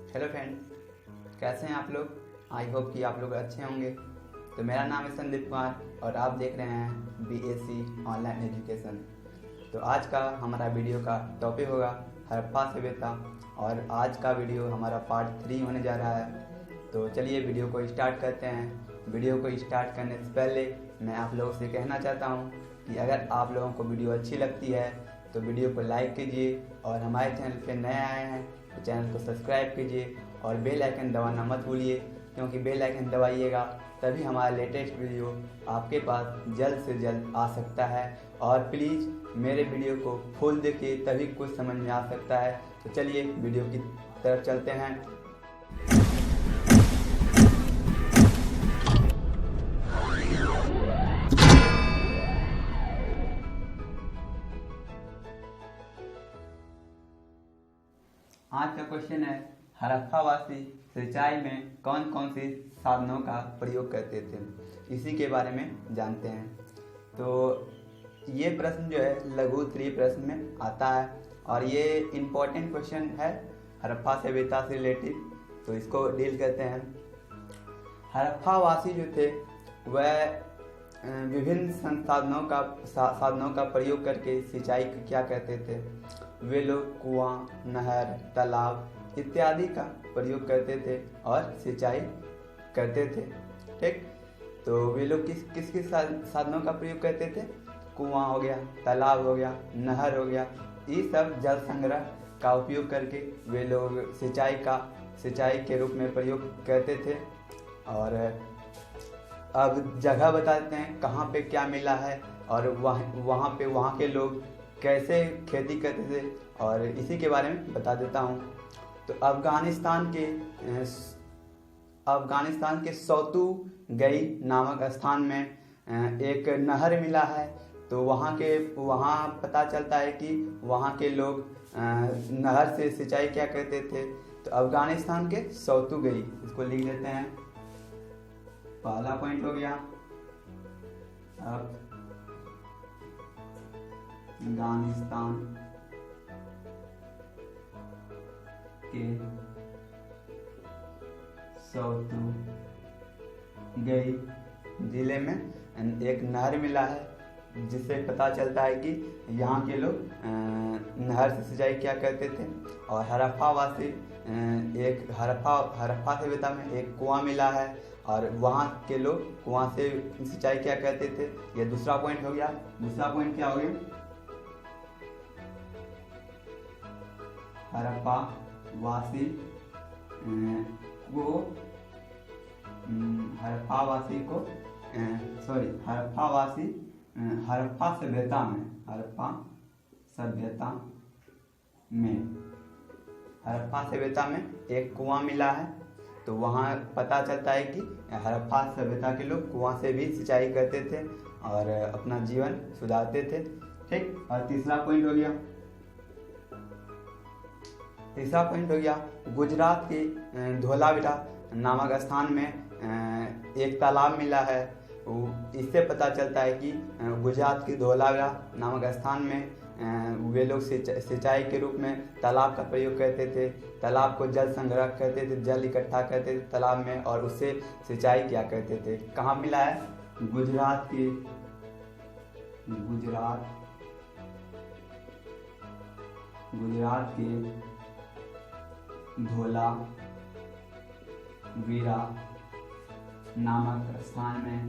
Hello friend, कैसे हैं आप लोग। आई होप कि आप लोग अच्छे होंगे। तो मेरा नाम है संदीप कुमार और आप देख रहे हैं BSc ऑनलाइन एजुकेशन। तो आज का हमारा वीडियो का टॉपिक होगा हड़प्पा सभ्यता और आज का वीडियो हमारा पार्ट 3 होने जा रहा है। तो चलिए वीडियो को स्टार्ट करते हैं। वीडियो को स्टार्ट करने से पहले मैं आप लोगों से कहना चाहता हूँ कि अगर आप लोगों को वीडियो अच्छी लगती है तो वीडियो को लाइक कीजिए और हमारे चैनल पे नए आए हैं तो चैनल को सब्सक्राइब कीजिए और बेल आइकन दबाना मत भूलिए, क्योंकि बेल आइकन दबाइएगा तभी हमारा लेटेस्ट वीडियो आपके पास जल्द से जल्द आ सकता है। और प्लीज़ मेरे वीडियो को फुल देखिए, तभी कुछ समझ में आ सकता है। तो चलिए वीडियो की तरफ चलते हैं। आज का क्वेश्चन है, हड़प्पावासी सिंचाई में कौन कौन से साधनों का प्रयोग करते थे, इसी के बारे में जानते हैं। तो ये प्रश्न जो है लघु 3 प्रश्न में आता है और ये इम्पोर्टेंट क्वेश्चन है हड़प्पा सभ्यता से रिलेटेड, तो इसको डील करते हैं। हड़प्पावासी जो थे वह विभिन्न साधनों का प्रयोग करके सिंचाई क्या करते थे। वे लोग कुआं, नहर, तालाब इत्यादि का प्रयोग करते थे और सिंचाई करते थे। ठीक, तो वे लोग किस किस साधनों का प्रयोग करते थे। कुआं हो गया, तालाब हो गया, नहर हो गया, ये सब जल संग्रह का उपयोग करके वे लोग सिंचाई के रूप में प्रयोग करते थे। और अब जगह बताते हैं कहाँ पे क्या मिला है और वहाँ के लोग कैसे खेती करते थे, और इसी के बारे में बता देता हूँ। तो अफगानिस्तान के सौतू गई नामक स्थान में एक नहर मिला है। तो वहाँ पता चलता है कि वहाँ के लोग नहर से सिंचाई क्या करते थे। तो अफगानिस्तान के सौतू गई, इसको लिख लेते हैं। पहला पॉइंट हो गया अफगानिस्तान के सौतू गई जिले में एक नहर मिला है, जिससे पता चलता है कि यहाँ के लोग नहर से सिंचाई क्या करते थे। और हड़प्पा सभ्यता में एक कुआं मिला है और वहाँ के लोग कुआं से सिंचाई क्या करते थे। ये दूसरा पॉइंट हो गया। दूसरा पॉइंट क्या हो गया, हड़प्पावासी हड़प्पा सभ्यता में एक कुआं मिला है। तो वहाँ पता चलता है कि हड़प्पा सभ्यता के लोग कुआं से भी सिंचाई करते थे और अपना जीवन सुधारते थे। ठीक, और तीसरा पॉइंट हो गया गुजरात के धोलावीरा नामक स्थान में एक तालाब मिला है। इससे पता चलता है कि गुजरात के धोलावीरा नामक स्थान में वे लोग सिंचाई के रूप में तालाब का प्रयोग करते थे। तालाब को जल संग्रह करते थे, जल इकट्ठा करते थे तालाब में और उससे सिंचाई क्या करते थे। कहाँ मिला है, गुजरात के धोलावीरा नामक स्थान में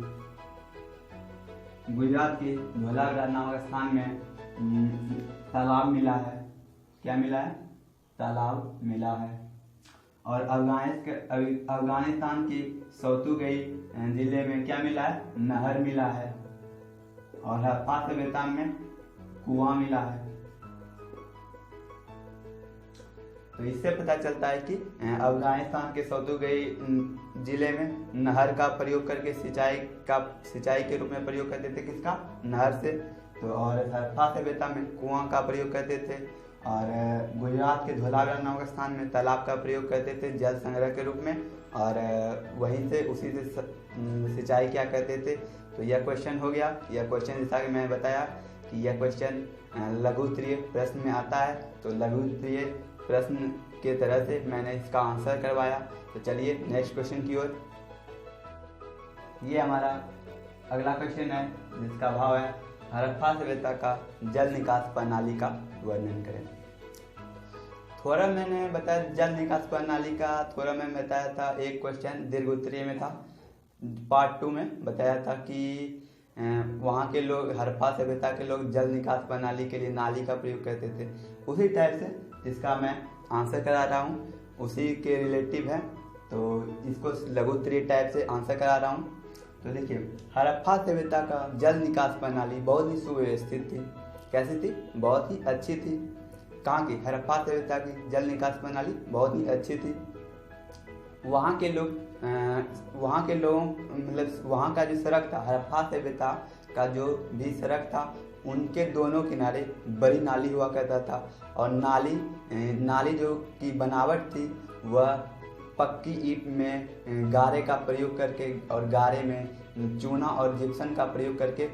तालाब मिला है। क्या मिला है, तालाब मिला है। और अफगानिस्तान की सौतूगई जिले में क्या मिला है, नहर मिला है। और हड़प्पा सभ्यता में कुआं मिला है। तो इससे पता चलता है कि अफगानिस्तान के सौतूगई जिले में नहर का प्रयोग करके सिंचाई के रूप में प्रयोग करते थे। किसका, नहर से। तो और हड़प्पा सभ्यता में कुआं का प्रयोग करते थे और गुजरात के धोलावीरा नामक स्थान में तालाब का प्रयोग करते थे जल संग्रह के रूप में, और वहीं से उसी से सिंचाई क्या करते थे। तो यह क्वेश्चन हो गया। यह क्वेश्चन जैसा कि मैंने बताया कि यह क्वेश्चन लघु 3 प्रश्न में आता है। तो लघु 3 प्रश्न के तरह से मैंने इसका आंसर करवाया। तो चलिए नेक्स्ट क्वेश्चन की ओर। ये हमारा अगला क्वेश्चन है जिसका भाव है हड़प्पा सभ्यता का जल निकास प्रणाली का वर्णन करें। थोड़ा मैंने बताया जल निकास प्रणाली का, थोड़ा मैं बताया था एक क्वेश्चन दीर्घ उत्तरीय में था, पार्ट 2 में बताया था कि वहाँ के लोग, हड़प्पा सभ्यता के लोग जल निकास प्रणाली के लिए नाली का प्रयोग करते थे। उसी टाइप से इसका मैं आंसर करा रहा हूँ, उसी के रिलेटिव है, तो इसको लघु उत्तरीय टाइप से आंसर करा रहा हूँ। तो देखिए, हड़प्पा सभ्यता का जल निकास प्रणाली बहुत ही सुव्यवस्थित थी। कैसी थी? बहुत ही अच्छी थी। कहाँ की? हड़प्पा सभ्यता की जल निकास प्रणाली बहुत ही अच्छी थी। वहाँ के लोगों मतलब वहाँ का जो सड़क था, हड़प्पा सभ्यता का जो भी सड़क था, उनके दोनों किनारे बड़ी नाली हुआ करता था। और नाली जो की बनावट थी वह पक्की ईंट में गारे का प्रयोग करके और गारे में चूना और जिप्सम का प्रयोग करके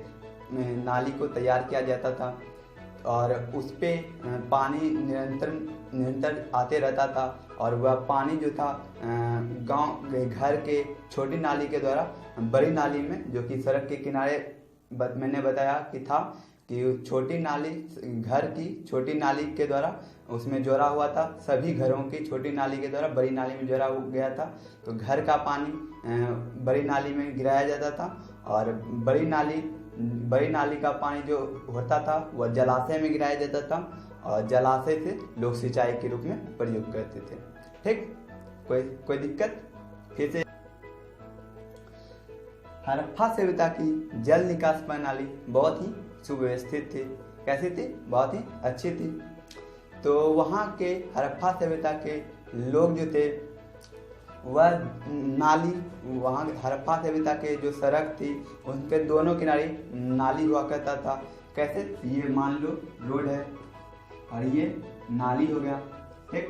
नाली को तैयार किया जाता था। और उस पे पानी निरंतर आते रहता था। और वह पानी जो था घर के छोटी नाली के द्वारा बड़ी नाली में, जो कि सड़क के किनारे मैंने बताया कि था कि छोटी नाली, घर की छोटी नाली के द्वारा उसमें जोड़ा हुआ था। सभी घरों की छोटी नाली के द्वारा बड़ी नाली में जोड़ा गया था। तो घर का पानी बड़ी नाली में गिराया जाता था और बड़ी नाली का पानी जो होता था वह जलाशय में गिराया जाता था और जलाशय से लोग सिंचाई के रूप में प्रयोग करते थे। ठीक, कोई दिक्कत? फिर से, हड़प्पा सभ्यता की जल निकास प्रणाली बहुत ही सुव्यवस्थित थी। कैसी थी? बहुत ही अच्छी थी। तो वहाँ के हड़प्पा सभ्यता के लोग जो थे वह नाली, वहाँ हड़प्पा सभ्यता के जो सड़क थी उनके दोनों किनारे नाली हुआ करता था। कैसे? ये मान लो रोड है और ये नाली हो गया। ठीक,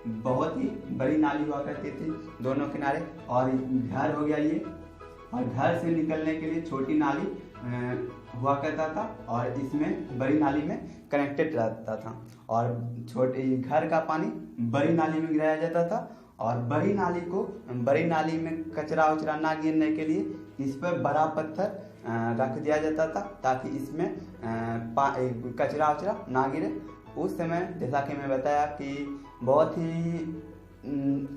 बहुत ही बड़ी नाली हुआ करती थी दोनों किनारे। और घर हो गया ये, और घर से निकलने के लिए छोटी नाली हुआ करता था और इसमें बड़ी नाली में कनेक्टेड रहता था। और छोटे घर का पानी बड़ी नाली में गिराया जाता था और बड़ी नाली में कचरा उचरा ना गिरने के लिए इस पर बड़ा पत्थर रख दिया जाता था ताकि इसमें कचरा उचरा ना गिरे। उस समय जैसा कि मैं बताया कि बहुत ही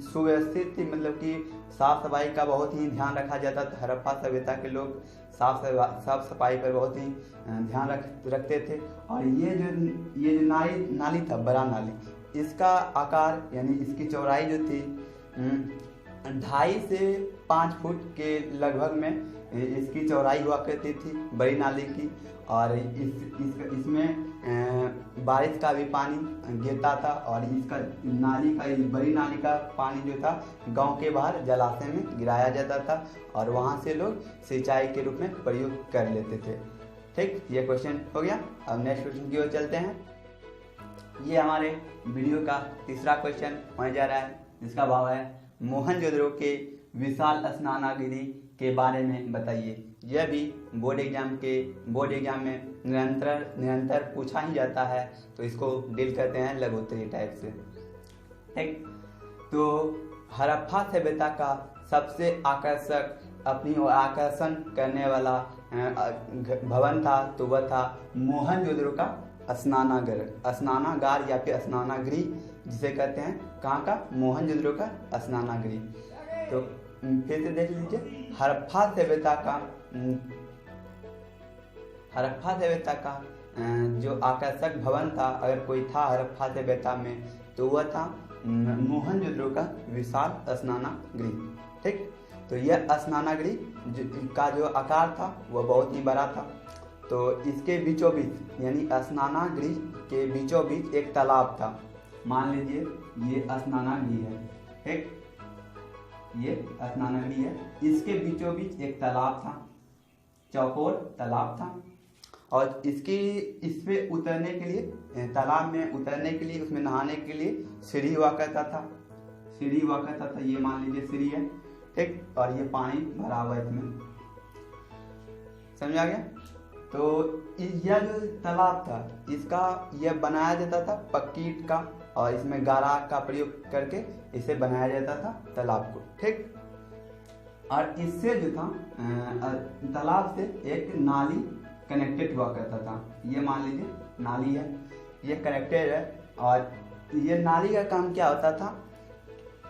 सुव्यवस्थित थी, मतलब कि साफ सफाई का बहुत ही ध्यान रखा जाता था। हड़प्पा सभ्यता के लोग साफ सफाई पर बहुत ही ध्यान रखते थे। और ये जो नाली था, बड़ा नाली, इसका आकार यानी इसकी चौड़ाई जो थी 2.5 से 5 फुट के लगभग में इसकी चौड़ाई हुआ करती थी बड़ी नाली की। और इसमें बारिश का भी पानी गिरता था और इसका बड़ी नाली का पानी जो था गांव के बाहर जलाशय में गिराया जाता था और वहां से लोग सिंचाई के रूप में प्रयोग कर लेते थे। ठीक, ये क्वेश्चन हो गया। अब नेक्स्ट क्वेश्चन की ओर चलते हैं। ये हमारे वीडियो का तीसरा क्वेश्चन होने जा रहा है जिसका भाव है मोहनजोदड़ो के विशाल स्नानागिरी के बारे में बताइए। यह भी बोर्ड एग्जाम में निरंतर पूछा ही जाता है, तो इसको डील करते हैं लघु उत्तरीय टाइप से। ठीक, तो हड़प्पा सभ्यता का सबसे अपनी ओर आकर्षण करने वाला भवन था, तो वह था मोहनजोदड़ो का स्नानागार या फिर स्नानागृह, जिसे कहते हैं कहाँ का? मोहनजोदड़ो का स्नानागृह। तो फिर से देख लीजिए, हड़प्पा सभ्यता का जो आकर्षक भवन था, अगर कोई था हड़प्पा सभ्यता में, तो वह था मोहनजोदड़ो का विशाल स्नानागृह। ठीक, तो यह स्नानागृह का जो आकार था वह बहुत ही बड़ा था। तो इसके बीचों बीच यानी स्नानागृह के बीचों बीच एक तालाब था। मान लीजिए ये स्नानागृह है। ठीक, ये स्नानागृह है, इसके बीचों बीच एक तालाब था, चौकोर तालाब था। और इस पे उतरने के लिए, तालाब में उतरने के लिए, उसमें नहाने के लिए सीढ़ी हुआ करता था। ये मान लीजिए सीढ़ी है। ठीक, और ये पानी भरा हुआ है इसमें, समझ आ गया? तो यह जो तालाब था इसका यह बनाया जाता था पक्की ईंट का और इसमें गारा का प्रयोग करके इसे बनाया जाता था तालाब को। ठीक, और इससे जो था तालाब से एक नाली कनेक्टेड हुआ करता था। ये मान लीजिए नाली है, ये कनेक्टेड है, और ये नाली का काम क्या होता था,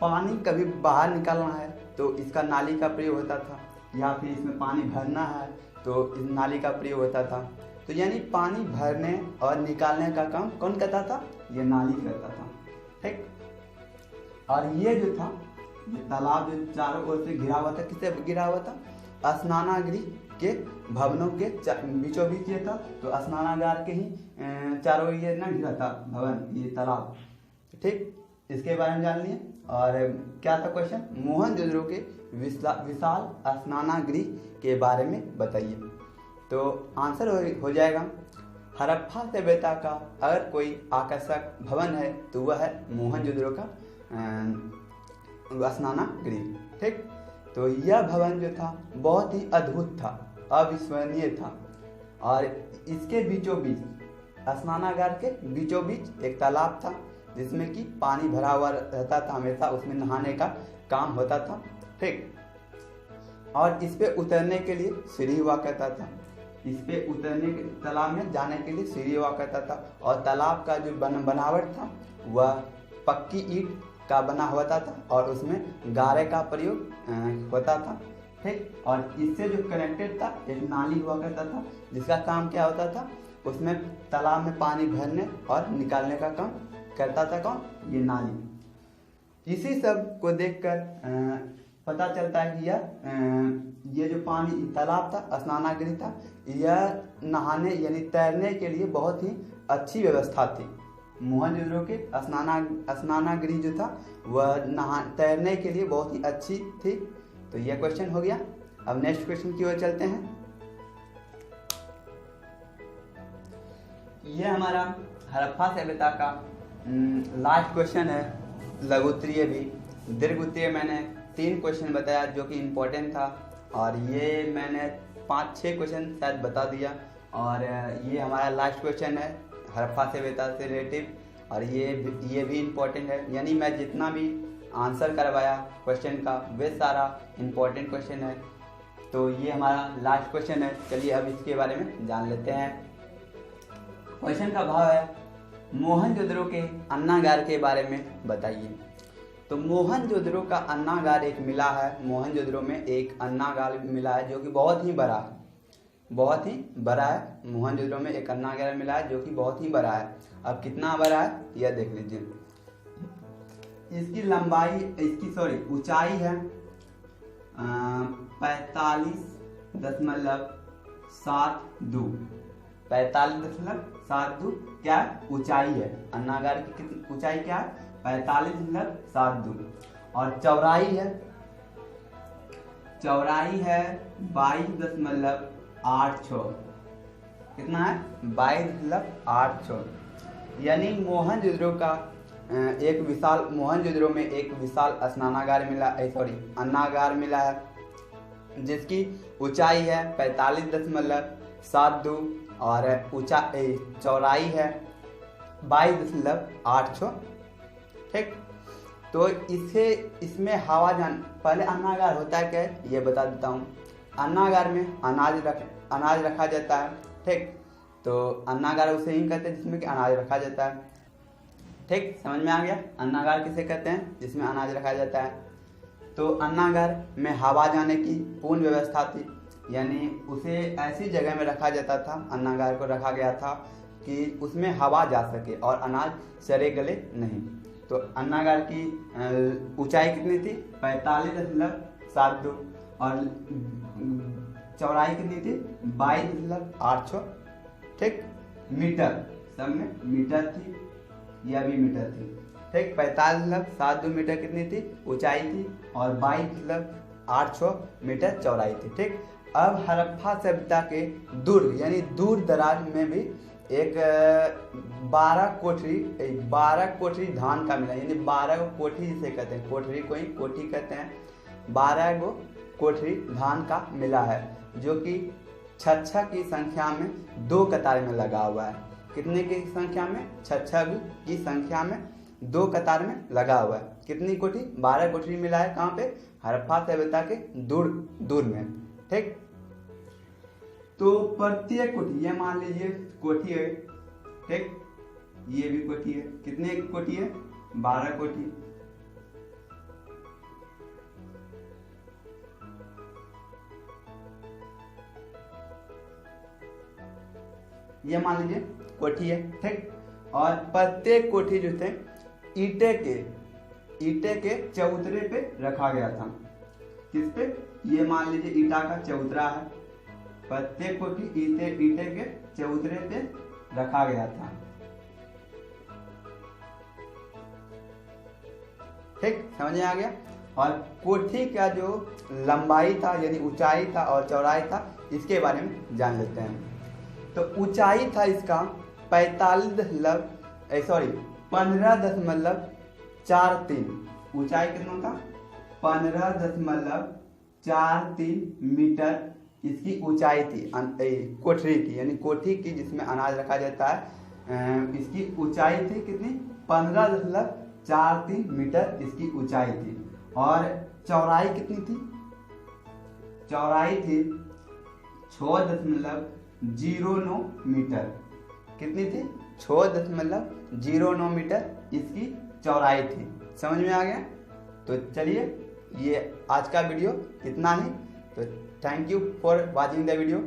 पानी कभी बाहर निकालना है तो इसका नाली का प्रयोग होता था, या फिर इसमें पानी भरना है तो इस नाली का प्रयोग होता था। तो यानी पानी भरने और निकालने का काम कौन करता था, ये नाली करता था। ठीक, और ये जो था, ये तालाब जो चारों ओर से घिरा हुआ था, किससे घिरा हुआ था, स्नानागृह के भवनों के बीचों बीच ये था। तो स्नानागार के ही चारों ये ना घिरा था भवन, ये तालाब। ठीक, इसके बारे में जान लिए। और क्या था क्वेश्चन, मोहनजोदड़ो के विशाल स्नानागृह के बारे में बताइए। तो आंसर हो जाएगा, हड़प्पा सभ्यता का अगर कोई आकर्षक भवन है तो वह है मोहनजोदड़ो का स्नानागृह। ठीक, तो यह भवन जो था बहुत ही अद्भुत था, अविस्मरणीय था, और इसके बीचों बीच, स्नानागार के बीचों बीच एक तालाब था जिसमें कि पानी भरा हुआ रहता था हमेशा, उसमें नहाने का काम होता था। ठीक, और इस पे उतरने के लिए सीढ़ी हुआ करता था, इस पे उतरने के तालाब में जाने के लिए सीढ़ी हुआ करता था, और तालाब का जो बनावट था वह पक्की ईंट का बना होता था, और उसमें गारे का प्रयोग होता था। ठीक, और इससे जो कनेक्टेड था एक नाली हुआ करता था, जिसका काम क्या होता था, उसमें तालाब में पानी भरने और निकालने का काम करता था कौन, ये नाली। इसी सब को देखकर पता चलता है कि ये जो पानी तालाब था, स्नानागृह था, यह नहाने यानी तैरने के लिए बहुत ही अच्छी व्यवस्था थी। मोहनजोदड़ो के स्नानागृह जो था वह तैरने के लिए बहुत ही अच्छी थी। तो यह क्वेश्चन हो गया। अब नेक्स्ट क्वेश्चन की ओर चलते हैं। यह हमारा हड़प्पा सभ्यता का लास्ट क्वेश्चन है, लघु उत्तरीय भी। दीर्घ उत्तरीय मैंने 3 क्वेश्चन बताया जो कि इम्पोर्टेंट था, और ये मैंने 5-6 क्वेश्चन शायद बता दिया, और ये हमारा लास्ट क्वेश्चन है हड़प्पा सभ्यता से रिलेटिव, और ये भी इम्पोर्टेंट है। यानी मैं जितना भी आंसर करवाया क्वेश्चन का वे सारा इम्पोर्टेंट क्वेश्चन है। तो ये हमारा लास्ट क्वेश्चन है। चलिए अब इसके बारे में जान लेते हैं। क्वेश्चन का भाव है, मोहनजोदड़ो के अन्नागार के बारे में बताइए। तो मोहनजोदड़ो का अन्नागार एक मिला है, मोहनजोदड़ो में एक अन्नागार मिला है जो कि बहुत ही बड़ा है, बहुत ही बड़ा है। मोहनजोदड़ो में एक अन्नागार मिला है जो कि बहुत ही बड़ा है। अब कितना बड़ा है यह देख लीजिए। इसकी लंबाई, ऊंचाई है 45.72 क्या ऊंचाई है। अन्नागार की कितनी ऊंचाई क्या है, 45.72, और चौड़ाई है 22.86। कितना है, 22.86। यानी मोहनजोदड़ो में एक विशाल स्नानागार मिला, अन्नागार मिला है, जिसकी ऊंचाई है 45.72 और चौड़ाई है 22.86। ठीक, तो इसमें हवा पहले अन्नागार होता है क्या, ये बता देता हूँ। अन्नागार में अनाज रखा जाता है। ठीक, तो अन्नागार उसे ही कहते हैं जिसमें कि अनाज रखा जाता है। ठीक, समझ में आ गया। अन्नागार किसे कहते हैं, जिसमें अनाज रखा जाता है। तो अन्नागार में हवा जाने की पूर्ण व्यवस्था थी, यानी उसे ऐसी जगह में रखा जाता था, अन्नागार को रखा गया था कि उसमें हवा जा सके और अनाज सड़े गले नहीं। तो अन्नागार की ऊंचाई कितनी थी, 45.72, और चौड़ाई कितनी थी, 22.86। ठीक, मीटर, सब में मीटर थी, यह भी मीटर थी। ठीक, 45.72 मीटर कितनी थी, ऊंचाई थी, और 22.86 मीटर चौड़ाई थी। ठीक, अब हड़प्पा सभ्यता के दुर्ग यानी दूर दराज में भी एक 12 कोठरी धान का मिला, यानी 12 कोठरी जिसे कहते हैं, कोठरी को ही कोठी कहते हैं। 12 कोठरी धान का मिला है, जो कि 6 की संख्या में 2 कतार में लगा हुआ है। कितने की संख्या में, 6 की संख्या में 2 कतार में लगा हुआ है। कितनी कोठी? 12 कोठी मिला है। कहाँ पे? हड़प्पा सभ्यता के दूर में। ठीक, तो प्रत्येक कोठी, ये मान लीजिए कोठी है, ठीक, ये भी कोठी है। कितने कोठी है? 12 कोठी। ये मान लीजिए कोठी है, ठीक। और प्रत्येक कोठी जो थे ईंटे के चबूतरे पे रखा गया था। किस पे? ये मान लीजिए ईंटा का चबूतरा है। प्रत्येक कोठी ईंटे के चबूतरे पे रखा गया था। ठीक, समझ में आ गया। और कोठी का जो लंबाई था यानी ऊंचाई था और चौड़ाई था, इसके बारे में जान लेते हैं। तो ऊंचाई था इसका 15.43। ऊंचाई कितना था? 15.43 मीटर इसकी ऊंचाई थी कोठरी की, यानी कोठी की जिसमें अनाज रखा जाता है। इसकी ऊंचाई थी कितनी? 15.43 मीटर इसकी ऊंचाई थी। और चौड़ाई कितनी थी? चौड़ाई थी 6.09 मीटर। कितनी थी? 6.09 मीटर इसकी चौड़ाई थी। समझ में आ गया? तो चलिए, ये आज का वीडियो इतना ही। तो thank you for watching the video.